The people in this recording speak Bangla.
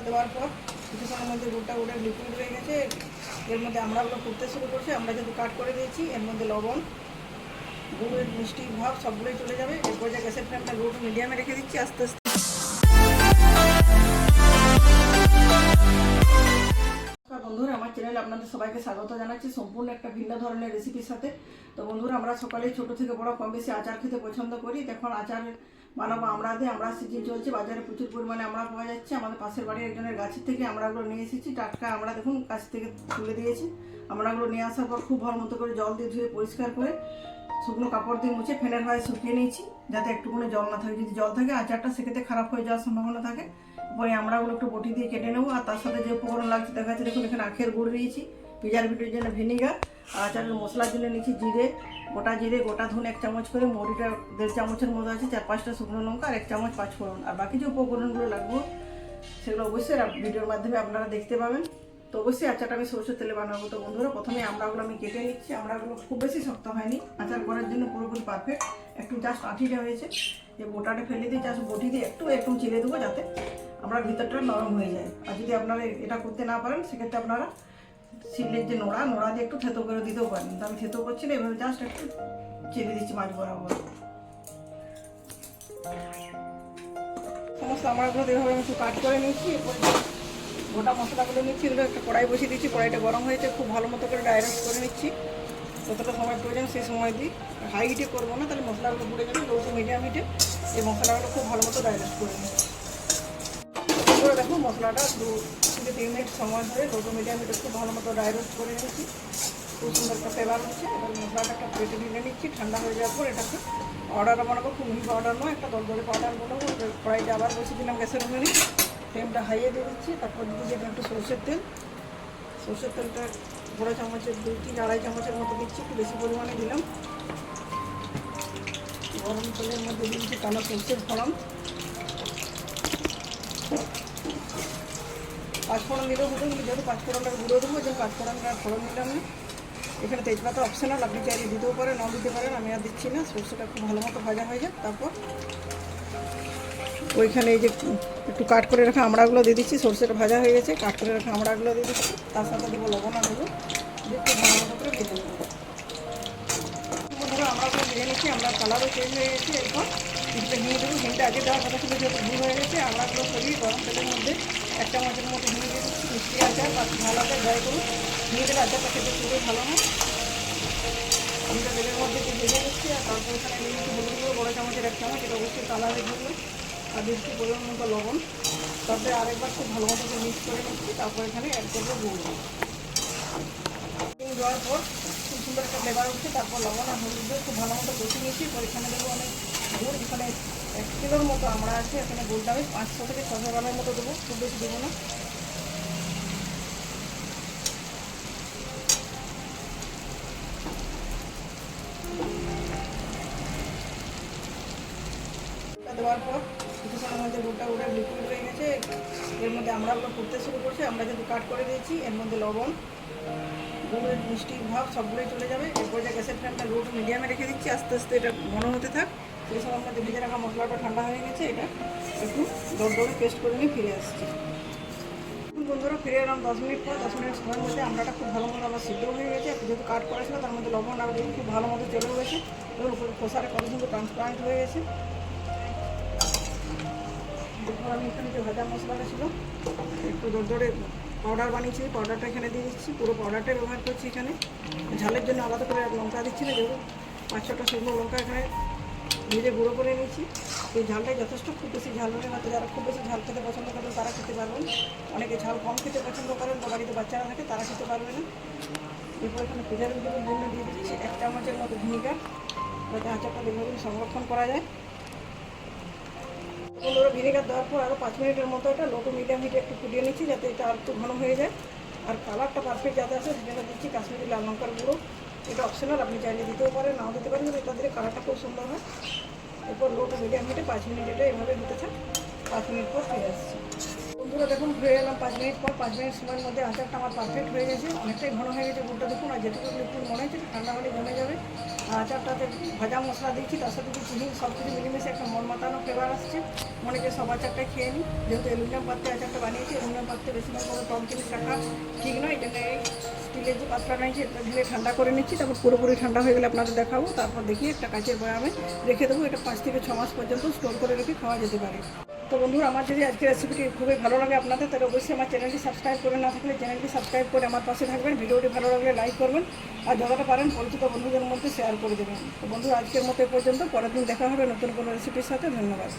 দেওয়ার পর কিছু সময়ের মধ্যে গুড়টা ওটা লিকুইড হয়ে গেছে। এর মধ্যে আমড়াগুলো ফুটতে শুরু করছে। আমরা যেহেতু কাট করে দিয়েছি, এর মধ্যে লবণ, গুড়ের মিষ্টির ভাব সবগুলোই চলে যাবে। এরপর যে গ্যাসের ফ্লেমটা লো টু মিডিয়ামে রেখে দিচ্ছি আস্তে আস্তে। বন্ধুরা, আমার চ্যানেলে আপনাদের সবাইকে স্বাগত জানাচ্ছি সম্পূর্ণ একটা ভিন্ন ধরনের রেসিপির সাথে। তো বন্ধুরা, আমরা সকালে ছোট থেকে বড় কম বেশি আচার খেতে পছন্দ করি। দেখুন আচার বানাবো আমরা দিয়ে। আমরা সিজন চলছে, বাজারে প্রচুর পরিমাণে আমরা পাওয়া যাচ্ছে। আমাদের পাশের বাড়ির একজনের গাছের থেকে আমরাগুলো নিয়ে এসেছি টাটকা। আমরা দেখুন গাছ থেকে তুলে দিয়েছি। আমরাগুলো নিয়ে আসার পর খুব ভালো মতো করে জল দিয়ে ধুয়ে পরিষ্কার করে শুকনো কাপড় দিয়ে মুছে ফ্যানের হাওয়ায় শুকিয়ে নিয়েছি, যাতে একটুকুনি জল না থাকে। যদি জল থাকে আচারটা সেক্ষেত্রে খারাপ হয়ে যাওয়ার সম্ভাবনা থাকে। পরে আমরাগুলো একটু বটি দিয়ে কেটে নেবো। আর তার সাথে যে উপকরণ লাগছে দেখা যাচ্ছে, দেখুন এখানে আখের গুড় নিয়েছি, প্রিজারভেটিভের জন্য ভিনিগার, আর আচারের মশলার জন্য নিয়েছি জিরে, গোটা ধনে 1 চামচ করে, মরিটা 1.5 চামচের মতো আছে, 4-5টা শুকনো লঙ্কা আর 1 চামচ পাঁচফোড়ন। আর বাকি যে উপকরণগুলো লাগবে সেগুলো অবশ্যই ভিডিওর মাধ্যমে আপনারা দেখতে পাবেন। তো অবশ্যই আচারটা আমি সরষের তেলে বানাবো। তো বন্ধুরা, প্রথমে আমড়াগুলো আমি কেটে নিচ্ছি। আমড়াগুলো খুব বেশি শক্ত হয়নি, আচার করার জন্য পুরোপুরি পারফেক্ট। একটু জাস্ট আঠিটা হয়েছে, যে বোটাটা ফেলে দিয়ে জাস্ট বটি দিয়ে একটু চিড়ে দেবো, যাতে আমরা ভিতরটা নরম হয়ে যায়। আর যদি আপনারা এটা করতে না পারেন সেক্ষেত্রে আপনারা শিলের যে নোড়া দিয়ে একটু থেতো করে দিতেও পারেন। তো আমি থেতো করছি না, এভাবে জাস্ট একটু চিড়ে দিচ্ছি মাছ বরাবর। সমস্ত আমড়াগুলো এভাবে আমি একটু কাট করে নিচ্ছি। এরপর গোটা মশলাগুলো নিচ্ছি, এগুলো একটা কড়াই বসিয়ে দিচ্ছি। কড়াইটা গরম হয়েছে, খুব ভালো মতো করে ডাইরেক্ট করে নিচ্ছি। যতটা সময় প্রয়োজন সেই সময় দিই। হাই হিটে করবো না, তাহলে মশলাগুলো পুড়ে যাবে। লো টু মিডিয়াম হিটে এই মশলাগুলো খুব ভালো মতো ডাইরেক্ট করে নিই। এরপরে দেখুন মশলাটা 2-3 মিনিট সময় ধরে লো টু মিডিয়াম হিটে খুব ভালো মতো ডাইরেক্ট করে নিচ্ছি। খুব সুন্দর একটা ফ্লেভার হচ্ছে। এবার মশলাটা একটা প্লেটে ঢেলে নিচ্ছি। ঠান্ডা হয়ে যাওয়ার পর এটাকে পাউডার বানাবো। খুব মিহি পাউডার নয়, একটা দরদরে পাউডার বানাবো। কড়াইটা আবার বসিয়ে দিলাম গ্যাসের ওভেনে, ফ্লেমটা হাইয়ে দিয়ে দিচ্ছি। তারপর দিচ্ছি যেটা একটু সরষের তেলটা বড় চামচের 2-2.5 চামচের মতো দিচ্ছি, একটু বেশি পরিমাণে দিলাম। গরম তেলের মধ্যে দিচ্ছি কালো সরষের ফোড়ন, পাঁচফোড়ন দিলেও হতো, কিন্তু যেহেতু পাঁচফোড়নটা গুঁড়ো দেবো, যে পাঁচফোড়নটা ফোড়ন দিলাম না। এখানে তেজপাতা অপশনাল, আপনি চাইলে দিতেও পারেন, নাও দিতে পারেন, আমি আর দিচ্ছি না। সরষেটা খুব ভালো মতো ভাজা হয়ে যায়। তারপর ওইখানে এই যে একটু কাট করে রাখা আমড়াগুলো দিয়ে দিচ্ছি। সরষেটা ভাজা হয়ে গেছে, কাট করে রাখা আমড়াগুলো দিয়ে দিচ্ছি। তার সাথে দেবো লবণ আর দেবো, দিয়ে খুব ভালো মতো করে ভেজে নেবো। ধরো আমড়াগুলো ভেজে নিচ্ছি, আমরা কালারও চেঞ্জ হয়ে গেছে। এরপর কিছুটা ঘি দেবো। ঘিটা আগে দেওয়ার কথা ছিল, যেহেতু ঘি হয়ে গেছে। আমড়াগুলো সরিয়ে গরম তেলের মধ্যে 1 চামচের মতো ঘি দিয়ে দিচ্ছি। মিষ্টি আচার ভালো আচার ড্রাই করুন, ঘি দিলে আচারটা খেতে খুবই ভালো হয়। ঘিটা তেলের মধ্যে একটু ভেজে নিচ্ছি। আর তারপর এখানে নিয়ে একটু হলুদ গুঁড়ো বড় চামচের 1 চামচ, এটা অবশ্যই কালারের জন্য। আর দিচ্ছি পরিমাণ মতো লবণ। তারপরে আরেকবার খুব ভালো মতো মিক্স করে নিচ্ছি। তারপর এখানে অ্যাড করবো গুঁড়ো দেওয়ার পর খুব সুন্দর একটা ফ্লেভার উঠছে। তারপর লবণ আর হলুদ দিয়ে খুব ভালো মতো কষিয়ে নিচ্ছি। পর এখানে দেবো অনেক গুড়, এখানে 1 কিলোর মতো আমরা আছে। এখানে গুড়টা আমি 500 থেকে 600 গ্রামের মতো দেবো, খুব বেশি দেবো না। দেওয়ার পর কিছু সময়ের মধ্যে গুড়টা লিকুইড হয়ে গেছে। এর মধ্যে আমড়াগুলো ফুটতে শুরু করছে। আমরা যেহেতু কাট করে দিয়েছি, এর মধ্যে লবণ, গুড়ের মিষ্টির ভাব সবগুলোই চলে যাবে। এরপর যে গ্যাসের ফ্লেমটা লো টু মিডিয়ামে রেখে দিচ্ছি, আস্তে আস্তে এটা ঘন হতে থাক। সেই সময়ের মধ্যে ভেজে রাখা মশলাটা ঠান্ডা হয়ে গেছে। এটা একটু দরদরে পেস্ট করে নিয়ে ফিরে আসছি। বন্ধুরা, ফিরে এলাম 10 মিনিট পর। 10 মিনিট সময়ের মধ্যে আমড়াটা খুব ভালো মতো আমার সিদ্ধ হয়ে গেছে। যেহেতু কাট করা ছিল, তার মধ্যে লবণ আর দেখুন খুব ভালো মতো চলেও গেছে। এবং খোসাটা কত সুন্দর ট্রান্সপারেন্ট হয়ে গেছে। এরপর আমি এখানে যে ভাজা মশলাটা ছিল, একটু দরদরে পাউডার বানিয়েছি, পাউডারটা এখানে দিয়ে দিচ্ছি। পুরো পাউডারটাই ব্যবহার করছি। এখানে ঝালের জন্য আলাদা করে লঙ্কা দিচ্ছি না, যেহেতু 5-6টা শুকনো লঙ্কা এখানে ভেজে গুঁড়ো করে নিয়েছি। এই ঝালটাই যথেষ্ট। খুব বেশি ঝাল হলে হয়তো যারা খুব বেশি ঝাল খেতে পছন্দ করেন তারা খেতে পারবেন, অনেকে ঝাল কম খেতে পছন্দ করেন বা বাড়িতে বাচ্চারা থাকে তারা খেতে পারবে না। এরপর এখানে প্রিজারভেটিভের জন্য দিয়ে দিচ্ছি 1 চামচের মতো ভিনিগার, যাতে আচারটা দীর্ঘদিন সংরক্ষণ করা যায়। ভিনেগার দেওয়ার পর আরও 5 মিনিটের মতো এটা লো টু মিডিয়াম হিটে একটু ফুটিয়ে নিচ্ছি, যাতে এটা আর একটু ঘন হয়ে যায়। আর কালারটা পারফেক্ট যাতে আসে সেজন্য দিচ্ছি কাশ্মীরি লাল লঙ্কার গুঁড়ো। এটা অপশনাল, আপনি চাইলে দিতেও পারেন, নাও দিতে পারেন, কিন্তু এটা দিলে কালারটা খুব সুন্দর হয়। এরপর লো টু মিডিয়াম হিটে 5 মিনিট এটা এভাবে দিতে থাক। 5 মিনিট পর ফিরে আসছি। বন্ধুরা দেখুন, ফিরে এলাম 5 মিনিট পর। 5 মিনিট সময়ের মধ্যে আচারটা আমার পারফেক্ট হয়ে গেছে, অনেকটাই ঘন হয়ে গেছে গুড়টা দেখুন। আর যেটুকু লিকুইড মনে হচ্ছে ঠান্ডা হলে জমে যাবে। আর আচারটাতে ভাজা মশলা দিচ্ছি, তার সাথে চিনি, সব কিছু মিলেমিশে একটা মন মাতানো ফ্লেভার আসছে। অনেকে সব আচারটা খেয়ে নিই, যেহেতু অ্যালুমিনিয়াম পাত্রে আচারটা বানিয়েছি, অন্য ফার্স্টে বেশিরভাগ কোনো কম জিনিস রাখা ঠিক নয়। এই জন্য এই স্টিলের যে পাত্রটা নিয়েছি এটা ঢেলে ঠান্ডা করে নিচ্ছি, তারপর পুরোপুরি ঠান্ডা হয়ে গেলে আপনাদের দেখাবো। তারপর দেখি একটা কাঁচের বয়ামে রেখে দেবো। এটা 5 থেকে 6 মাস পর্যন্ত স্টোর করে রেখে খাওয়া যেতে পারে। তো বন্ধুরা, আমার যদি আজকের রেসিপিটি খুবই ভালো লাগে আপনাদের, তাহলে অবশ্যই আমার চ্যানেলটি সাবস্ক্রাইব করে না থাকলে চ্যানেলটি সাবস্ক্রাইব করে আমার পাশে থাকবেন। ভিডিওটি ভালো লাগলে লাইক করবেন, আর যতটা পারেন পরিচিত বন্ধুদের মধ্যে শেয়ার করে দেবেন। তো বন্ধুরা, আজকের মতো এ পর্যন্ত। পরের দিন দেখা হবে নতুন কোনো রেসিপির সাথে। ধন্যবাদ।